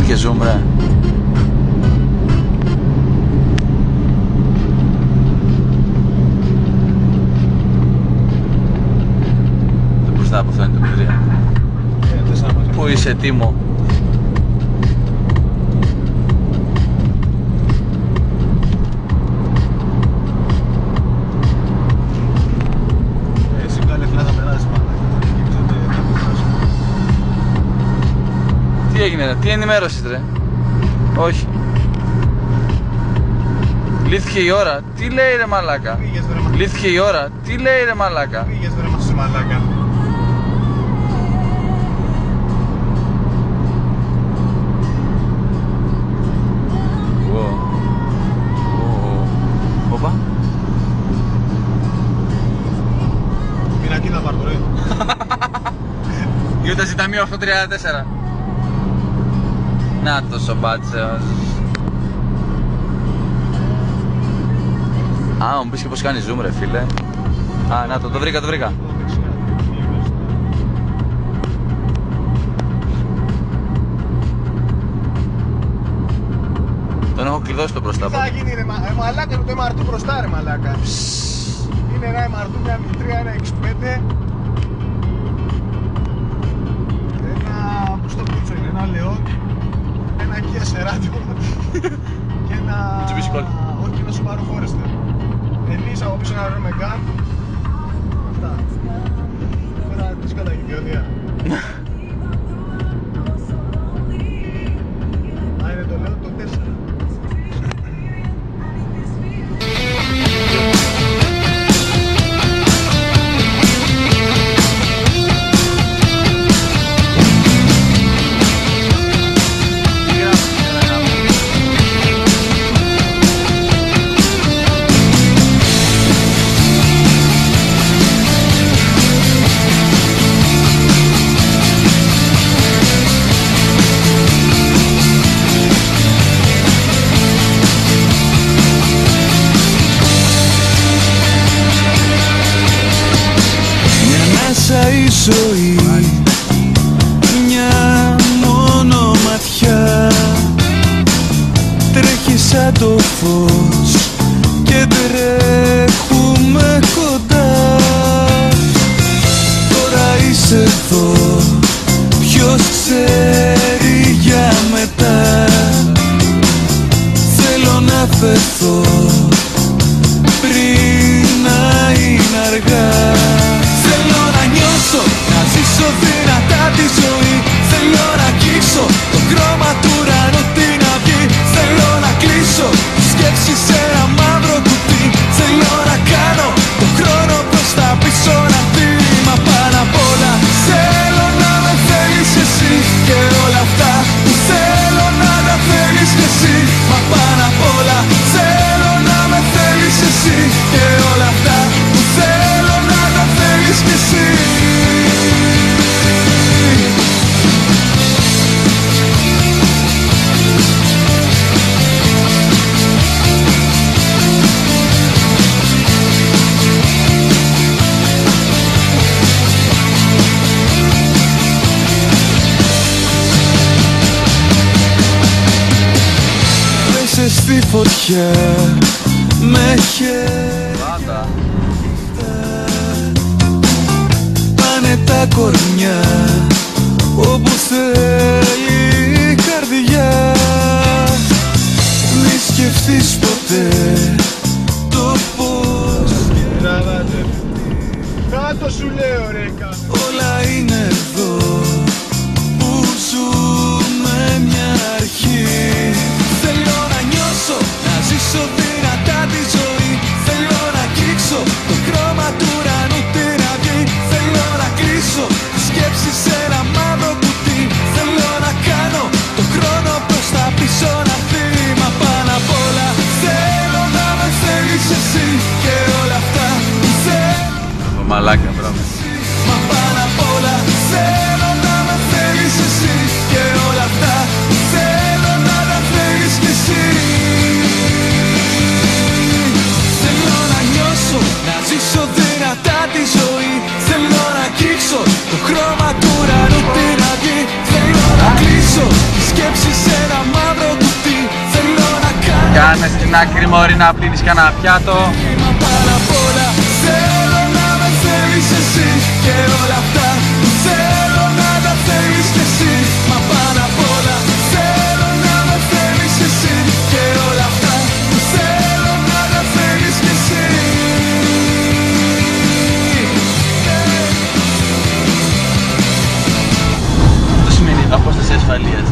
και zoom, ρε. Το μπροστά από αυτό είναι το πεδρία. Πού είσαι, Τίμο? Τι έγινε, ρε, τι ενημέρωσες, ρε? Όχι. Λύθηκε η ώρα. Τι λέει, ρε μαλάκα? Λύθηκε η ώρα. Τι λέει, ρε μαλάκα? Πήγες, βρε μας, μαλάκα. Οπα. Πινακίδα πάρ' το, ρε. Ιούτα ζηταμείο 834. Να το σομπάτσεος. Α, μου πεις και πως κάνει zoom, ρε φίλε. Α, να το βρήκα, το βρήκα. Τον έχω κλειδώσει το μπροστά. Τι θα γίνει, ρε μαλάκα, με το MR2 μπροστά, ρε μαλάκα. Είναι ένα MR2, μια M3, ένα X5. Ένα, πώς το πίτσο είναι, ένα Leon. Ένα Kia Cerato. Και ένα... Mitsubishi Colt. Όχι, ένα Subaru Forester. Εμείς από πίσω ένα Renault Megane. Αυτά. Τώρα τις κατά ιδιότητα. Α, είναι το Leon το 4. Η ζωή, μια μόνο ματιά τρέχει σαν το φως και τρέχουμε κοντά. Τώρα είσαι εδώ, ποιος ξέρει για μετά. Θέλω να φεθώ πριν να είναι αργά. Να ζήσω δυνατά τη ζωή. Θέλω να αγγίξω το χρώμα του ουρανού την αυγή. Θέλω να κλείσω τις σκέψεις σε ένα μαύρο κουτί. Θέλω να κάνω το χρόνο προς τα πίσω να δει. Μα πάνω απ' όλα θέλω να με θέλεις εσύ. Και όλα αυτά που θέλω να τα θέλεις κι εσύ. Μα πάνω απ' όλα θέλω να με θέλεις εσύ. Και όλα αυτά που θέλω να τα θέλεις κι εσύ. Στη φωτιά με χέρια πάνε τα κορμιά όπου θέλει η καρδιά. Μη σκεφτείς ποτέ το πώς Κάτω σου λέω, ρε, κάτω. όλα είναι εδώ που ζούμε μια αρχή. Θέλω να νιώσω, να ζήσω δυνατά τη ζωή. Θέλω να αγγίξω το χρώμα του ουρανού την αυγή. Θέλω να κλείσω τις σκέψεις σε ένα μαύρο κουτί. Θέλω να κάνω το χρόνο προς τα πίσω να δει. Μα πάνω απ' όλα θέλω να με θέλεις εσύ. Και όλα αυτά που θέλω. Μαλάκα, μπράβο. Μα πάνω απ' όλα θέλω να με θέλεις εσύ. Και όλα αυτά που θέλω να τα θέλεις κι εσύ. Θέλω να νιώσω, να ζήσω δυνατά τη ζωή. Θέλω να αγγίξω το χρώμα του ουρανού την αυγή. Θέλω να κλείσω τις σκέψεις σε Κάνε στην άκρη μωρή να πλύνεις κανένα πιάτο. Μα πάνω απ' όλα θέλω να με θέλεις εσύ και όλα αυτά που θέλω να τα θέλεις κι εσύ. Μα πάνω απ' όλα θέλω να με θέλεις εσύ και όλα αυτά που θέλω να τα θέλεις κι εσύ. Αυτό σημαίνει απόσταση ασφαλείας.